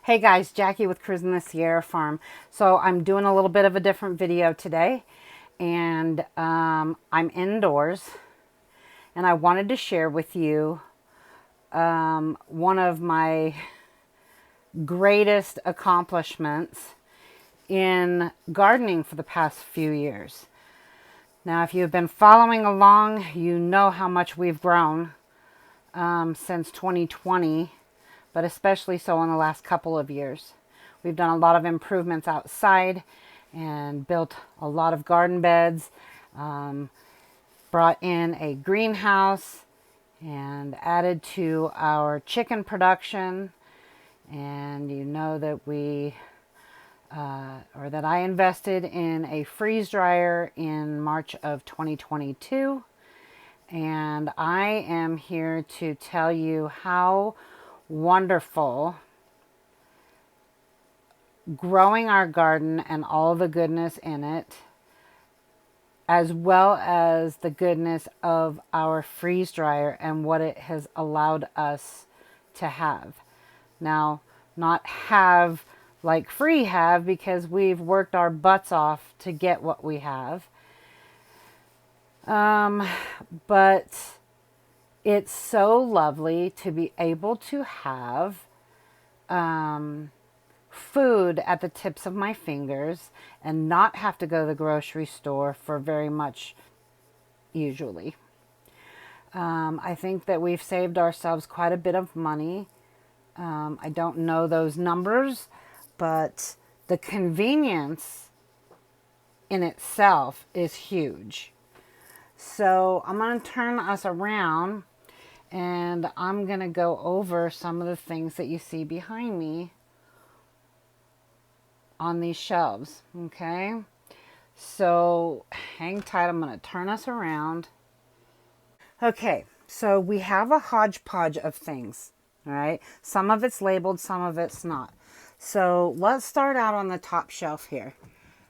Hey guys, Jackie with Cruising the Sierra Farm. So I'm doing a little bit of a different video today, and I'm indoors, and I wanted to share with you one of my greatest accomplishments in gardening for the past few years. Now, if you've been following along, you know how much we've grown since 2020, but especially so in the last couple of years. We've done a lot of improvements outside and built a lot of garden beds, brought in a greenhouse and added to our chicken production. And you know that that I invested in a freeze dryer in March of 2022. And I am here to tell you how wonderful growing our garden and all the goodness in it, as well as the goodness of our freeze dryer and what it has allowed us to have. Now, not have like free have, because we've worked our butts off to get what we have. But it's so lovely to be able to have food at the tips of my fingers and not have to go to the grocery store for very much usually. I think that we've saved ourselves quite a bit of money. I don't know those numbers, but the convenience in itself is huge. So I'm going to turn us around and I'm going to go over some of the things that you see behind me on these shelves. Okay, so hang tight. I'm going to turn us around. Okay, so we have a hodgepodge of things. All right, some of it's labeled, some of it's not. So let's start out on the top shelf here.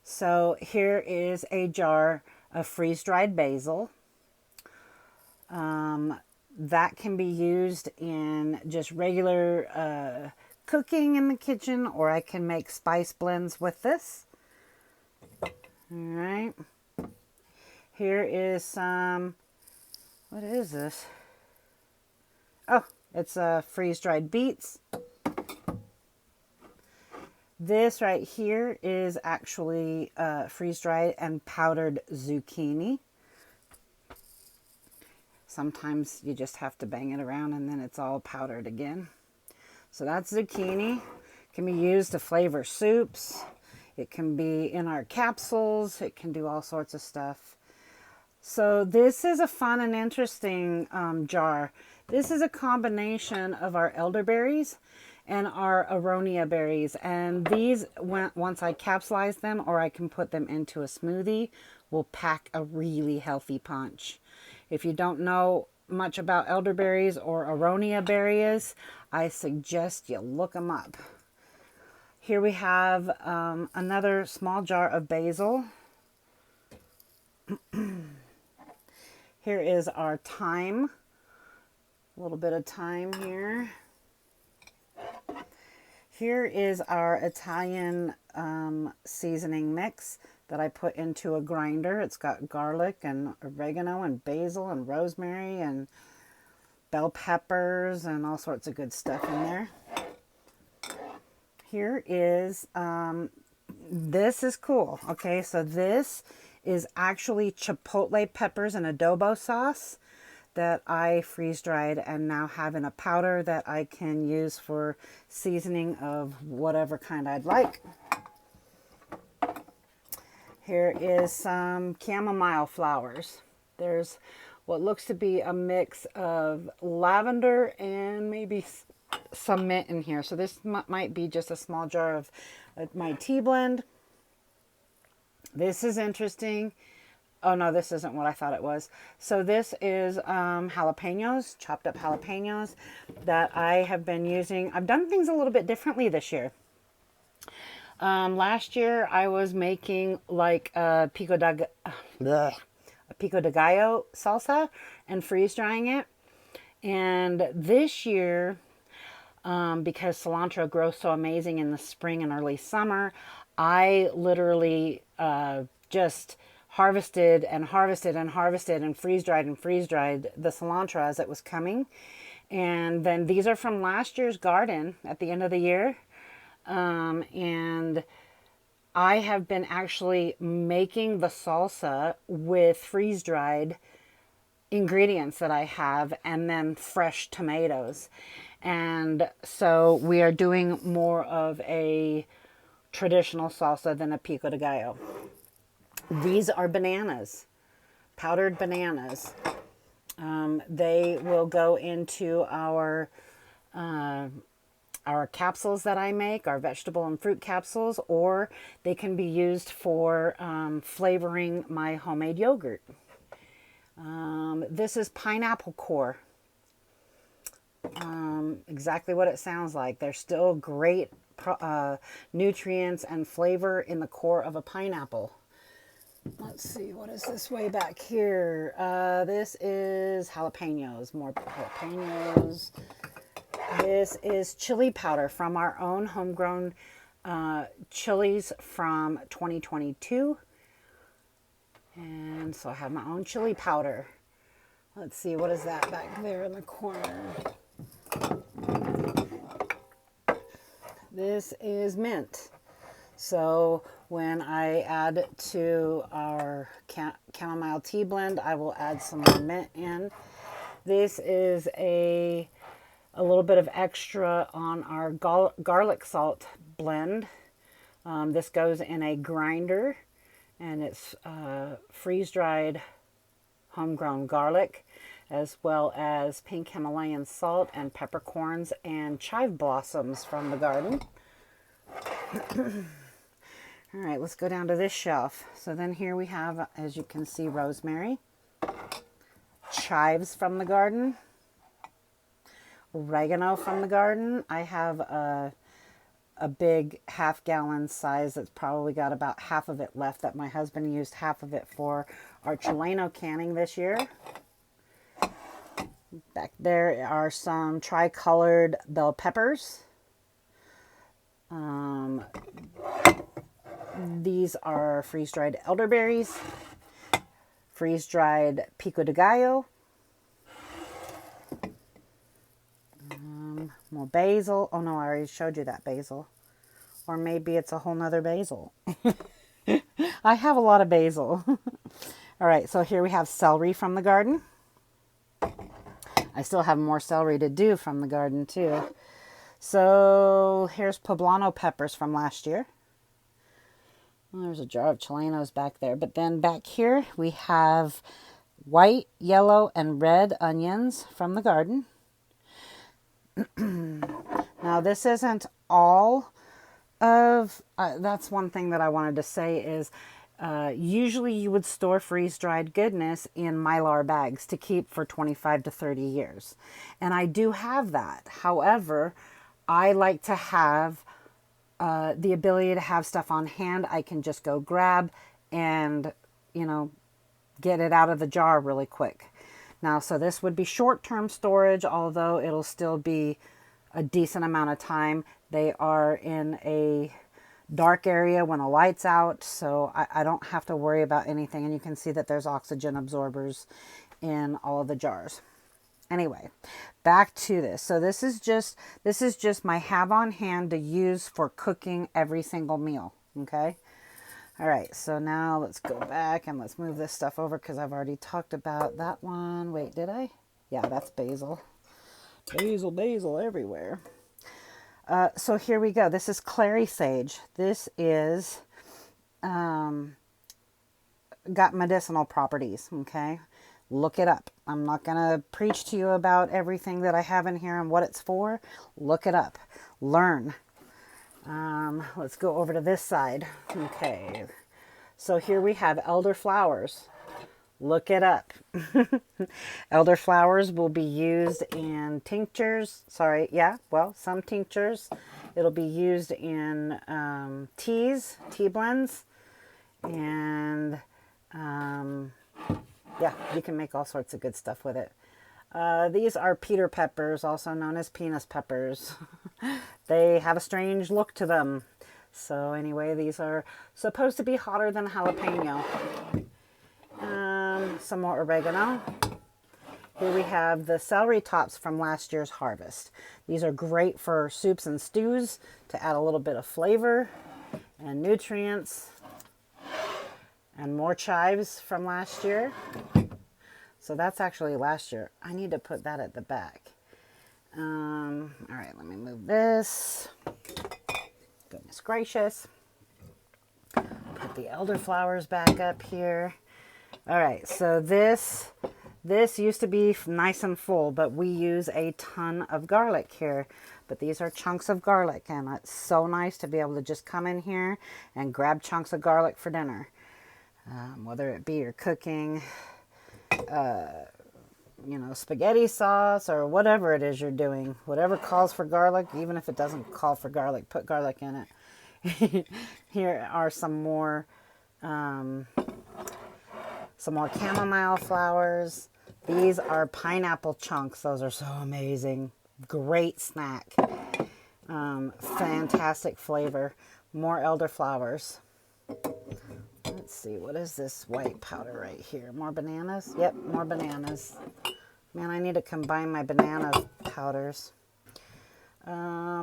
So here is a jar of freeze-dried basil. That can be used in just regular cooking in the kitchen, or I can make spice blends with this. All right. Here is some, what is this? Oh, it's freeze-dried beets. This right here is actually freeze-dried and powdered zucchini. Sometimes you just have to bang it around and then it's all powdered again. So that's zucchini. It can be used to flavor soups. It can be in our capsules. It can do all sorts of stuff. So this is a fun and interesting jar. This is a combination of our elderberries and our aronia berries. And these, once I capsulize them, or I can put them into a smoothie, will pack a really healthy punch. If you don't know much about elderberries or aronia berries, I suggest you look them up. Here we have another small jar of basil. Here is our thyme. A little bit of thyme here. Here is our Italian seasoning mix that I put into a grinder. It's got garlic and oregano and basil and rosemary and bell peppers and all sorts of good stuff in there. Here is, this is cool. Okay, so this is actually chipotle peppers and adobo sauce that I freeze dried and now have in a powder that I can use for seasoning of whatever kind I'd like. Here is some chamomile flowers. There's what looks to be a mix of lavender and maybe some mint in here. So this might be just a small jar of my tea blend. This is interesting. Oh no, this isn't what I thought it was. So this is jalapenos, chopped up jalapenos that I have been using. I've done things a little bit differently this year. Last year I was making like a pico de gallo salsa and freeze drying it. And this year because cilantro grows so amazing in the spring and early summer. I literally just harvested and harvested and harvested and freeze dried the cilantro as it was coming. And then these are from last year's garden at the end of the year. And I have been actually making the salsa with freeze dried ingredients that I have and then fresh tomatoes. And so we are doing more of a traditional salsa than a pico de gallo. These are bananas, powdered bananas. They will go into our capsules that I make, our vegetable and fruit capsules, or they can be used for flavoring my homemade yogurt. This is pineapple core. Exactly what it sounds like. There's still great nutrients and flavor in the core of a pineapple. Let's see, what is this way back here? This is jalapenos, more jalapenos. This is chili powder from our own homegrown chilies from 2022. And so I have my own chili powder. Let's see, what is that back there in the corner? This is mint. So when I add to our chamomile tea blend, I will add some more mint in. This is a little bit of extra on our garlic salt blend. This goes in a grinder, and it's freeze-dried homegrown garlic, as well as pink Himalayan salt and peppercorns and chive blossoms from the garden. All right, let's go down to this shelf. So then here we have, as you can see, rosemary, chives from the garden, oregano from the garden. I have a big half-gallon size that's probably got about half of it left that my husband used half of it for our Chileno canning this year. Back there are some tricolored bell peppers. These are freeze-dried elderberries, freeze-dried pico de gallo, more basil. Oh no, I already showed you that basil. Or maybe it's a whole nother basil. I have a lot of basil. All right, so here we have celery from the garden. I still have more celery to do from the garden too. So here's poblano peppers from last year. Well, there's a jar of Chilenos back there. But then back here we have white, yellow, and red onions from the garden. Now this isn't all of, that's one thing that I wanted to say is usually you would store freeze-dried goodness in Mylar bags to keep for 25 to 30 years. And I do have that. However, I like to have the ability to have stuff on hand. I can just go grab and, you know, get it out of the jar really quick. Now, so this would be short-term storage, although it'll still be a decent amount of time. They are in a dark area when the light's out, so I don't have to worry about anything. And you can see that there's oxygen absorbers in all of the jars. Anyway, back to this. So this is just my have on hand to use for cooking every single meal. Okay. All right. So now let's go back and let's move this stuff over because I've already talked about that one. Wait, did I? Yeah, that's basil. Basil everywhere. So here we go. This is clary sage. This is got medicinal properties. Okay. Look it up. I'm not going to preach to you about everything that I have in here and what it's for. Look it up. Learn. Let's go over to this side. Okay. So here we have elderflowers. Look it up. Elderflowers will be used in tinctures. Sorry. Yeah. Well, some tinctures. It'll be used in teas, tea blends. And yeah, you can make all sorts of good stuff with it. These are Peter peppers, also known as penis peppers. They have a strange look to them. So anyway, these are supposed to be hotter than jalapeno. Some more oregano. Here we have the celery tops from last year's harvest. These are great for soups and stews to add a little bit of flavor and nutrients. And more chives from last year. So that's actually last year. I need to put that at the back. All right, let me move this. Goodness gracious. Put the elderflowers back up here. All right, so this used to be nice and full, but we use a ton of garlic here. But these are chunks of garlic, and it's so nice to be able to just come in here and grab chunks of garlic for dinner. Whether it be you're cooking, spaghetti sauce or whatever it is you're doing. Whatever calls for garlic, even if it doesn't call for garlic, put garlic in it. Here are some more chamomile flowers. These are pineapple chunks. Those are so amazing. Great snack. Fantastic flavor. More elderflowers. Let's see, what is this white powder right here? More bananas? Yep, more bananas. Man, I need to combine my banana powders.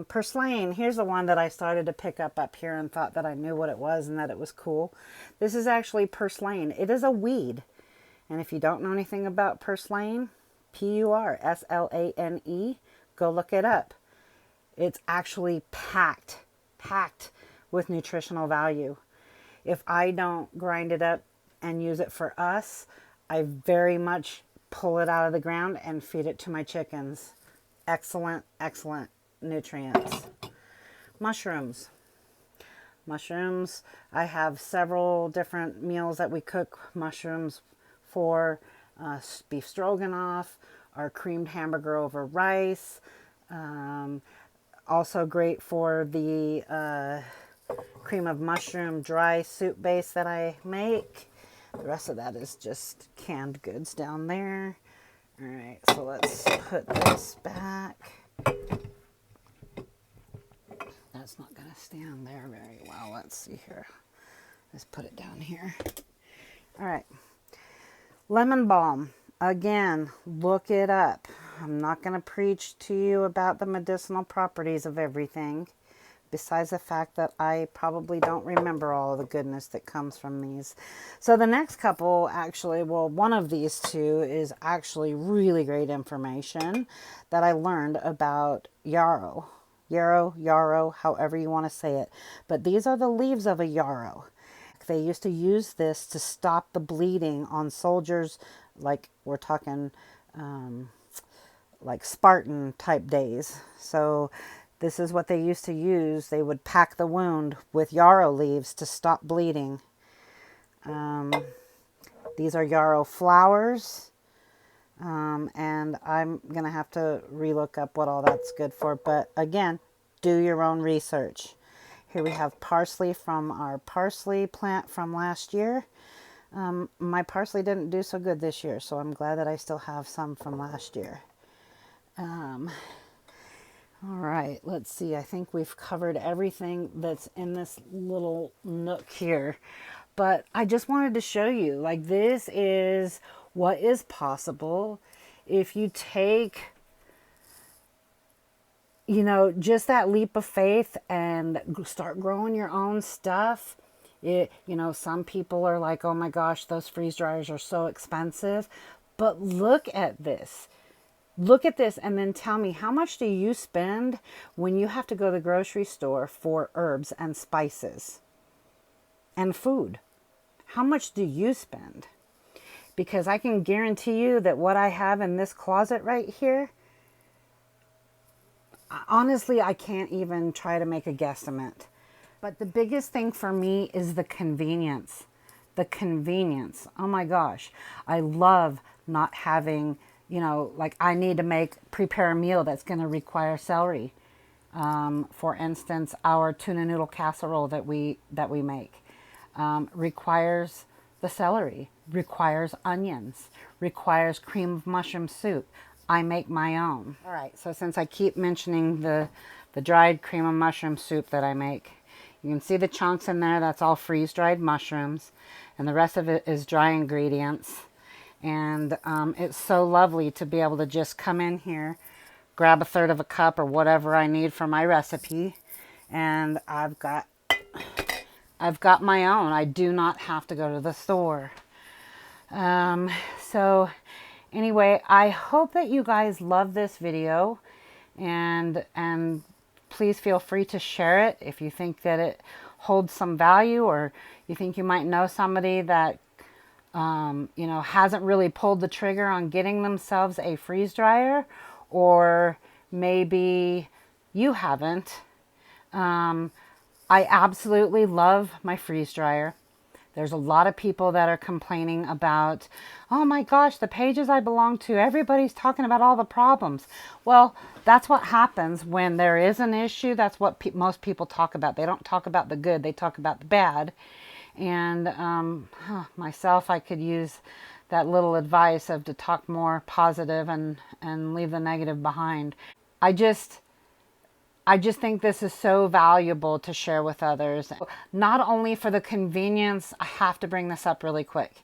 Purslane. Here's the one that I started to pick up here and thought that I knew what it was and that it was cool. This is actually purslane. It is a weed. And if you don't know anything about purslane, Purslane, go look it up. It's actually packed with nutritional value. If I don't grind it up and use it for us, I very much pull it out of the ground and feed it to my chickens. Excellent, excellent nutrients. Mushrooms. Mushrooms, I have several different meals that we cook mushrooms for. Beef stroganoff, our creamed hamburger over rice. Also great for the cream of mushroom dry soup base that I make. The rest of that is just canned goods down there. All right, so let's put this back. That's not going to stand there very well. Let's see here. Let's put it down here. All right. Lemon balm. Again, look it up. I'm not going to preach to you about the medicinal properties of everything, besides the fact that I probably don't remember all of the goodness that comes from these. So the next couple actually, well, one of these two is actually really great information that I learned about yarrow. Yarrow, however you want to say it. But these are the leaves of a yarrow. They used to use this to stop the bleeding on soldiers, like we're talking like Spartan type days. So this is what they used to use. They would pack the wound with yarrow leaves to stop bleeding. These are yarrow flowers. And I'm going to have to relook up what all that's good for. But again, do your own research. Here we have parsley from our parsley plant from last year. My parsley didn't do so good this year, so I'm glad that I still have some from last year. All right, let's see. I think we've covered everything that's in this little nook here. But I just wanted to show you, like, this is what is possible if you take, just that leap of faith and start growing your own stuff. Some people are like, oh my gosh, those freeze dryers are so expensive. But look at this. Look at this and then tell me, how much do you spend when you have to go to the grocery store for herbs and spices and food? How much do you spend? Because I can guarantee you that what I have in this closet right here, honestly, I can't even try to make a guesstimate. But the biggest thing for me is the convenience. The convenience. Oh my gosh. I love not having, like I need to prepare a meal that's going to require celery. For instance, our tuna noodle casserole that we make requires the celery, requires onions, requires cream of mushroom soup. I make my own. All right, so since I keep mentioning the dried cream of mushroom soup that I make, you can see the chunks in there. That's all freeze-dried mushrooms. And the rest of it is dry ingredients. And it's so lovely to be able to just come in here, grab a third of a cup or whatever I need for my recipe. And I've got my own. I do not have to go to the store. So anyway, I hope that you guys love this video, and please feel free to share it if you think that it holds some value, or you think you might know somebody that you know, hasn't really pulled the trigger on getting themselves a freeze dryer, or maybe you haven't. I absolutely love my freeze dryer. There's a lot of people that are complaining about, oh my gosh, the pages I belong to, everybody's talking about all the problems. Well, that's what happens when there is an issue. That's what most people talk about. They don't talk about the good, they talk about the bad. And myself, I could use that little advice of to talk more positive and leave the negative behind. I just think this is so valuable to share with others. Not only for the convenience, I have to bring this up really quick.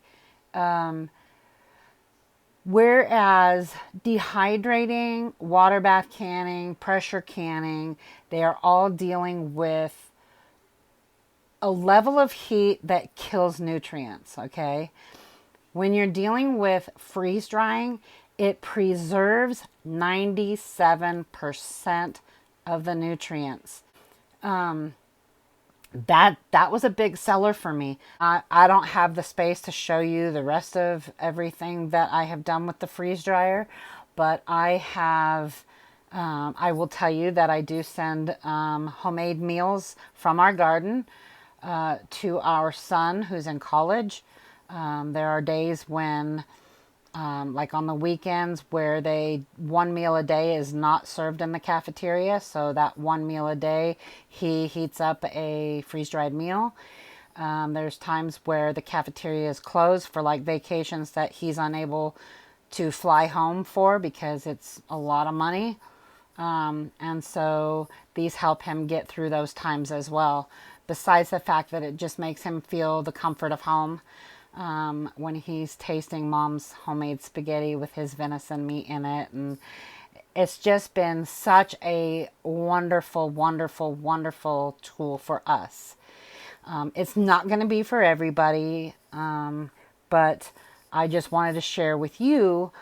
Whereas dehydrating, water bath canning, pressure canning, they are all dealing with a level of heat that kills nutrients, okay? When you're dealing with freeze drying, it preserves 97% of the nutrients. That was a big seller for me. I don't have the space to show you the rest of everything that I have done with the freeze dryer, but I have, I will tell you that I do send homemade meals from our garden to our son who's in college. There are days when, like on the weekends, where one meal a day is not served in the cafeteria. So that one meal a day, he heats up a freeze-dried meal. There's times where the cafeteria is closed for like vacations that he's unable to fly home for because it's a lot of money. And so these help him get through those times as well. Besides the fact that it just makes him feel the comfort of home when he's tasting mom's homemade spaghetti with his venison meat in it. And it's just been such a wonderful, wonderful, wonderful tool for us. It's not going to be for everybody, but I just wanted to share with you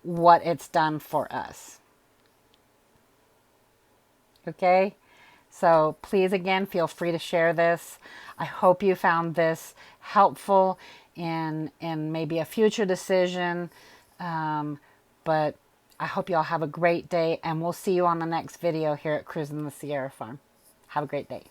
what it's done for us. Okay? So please, again, feel free to share this. I hope you found this helpful in maybe a future decision. But I hope you all have a great day, and we'll see you on the next video here at Cruising the Sierra Farm. Have a great day.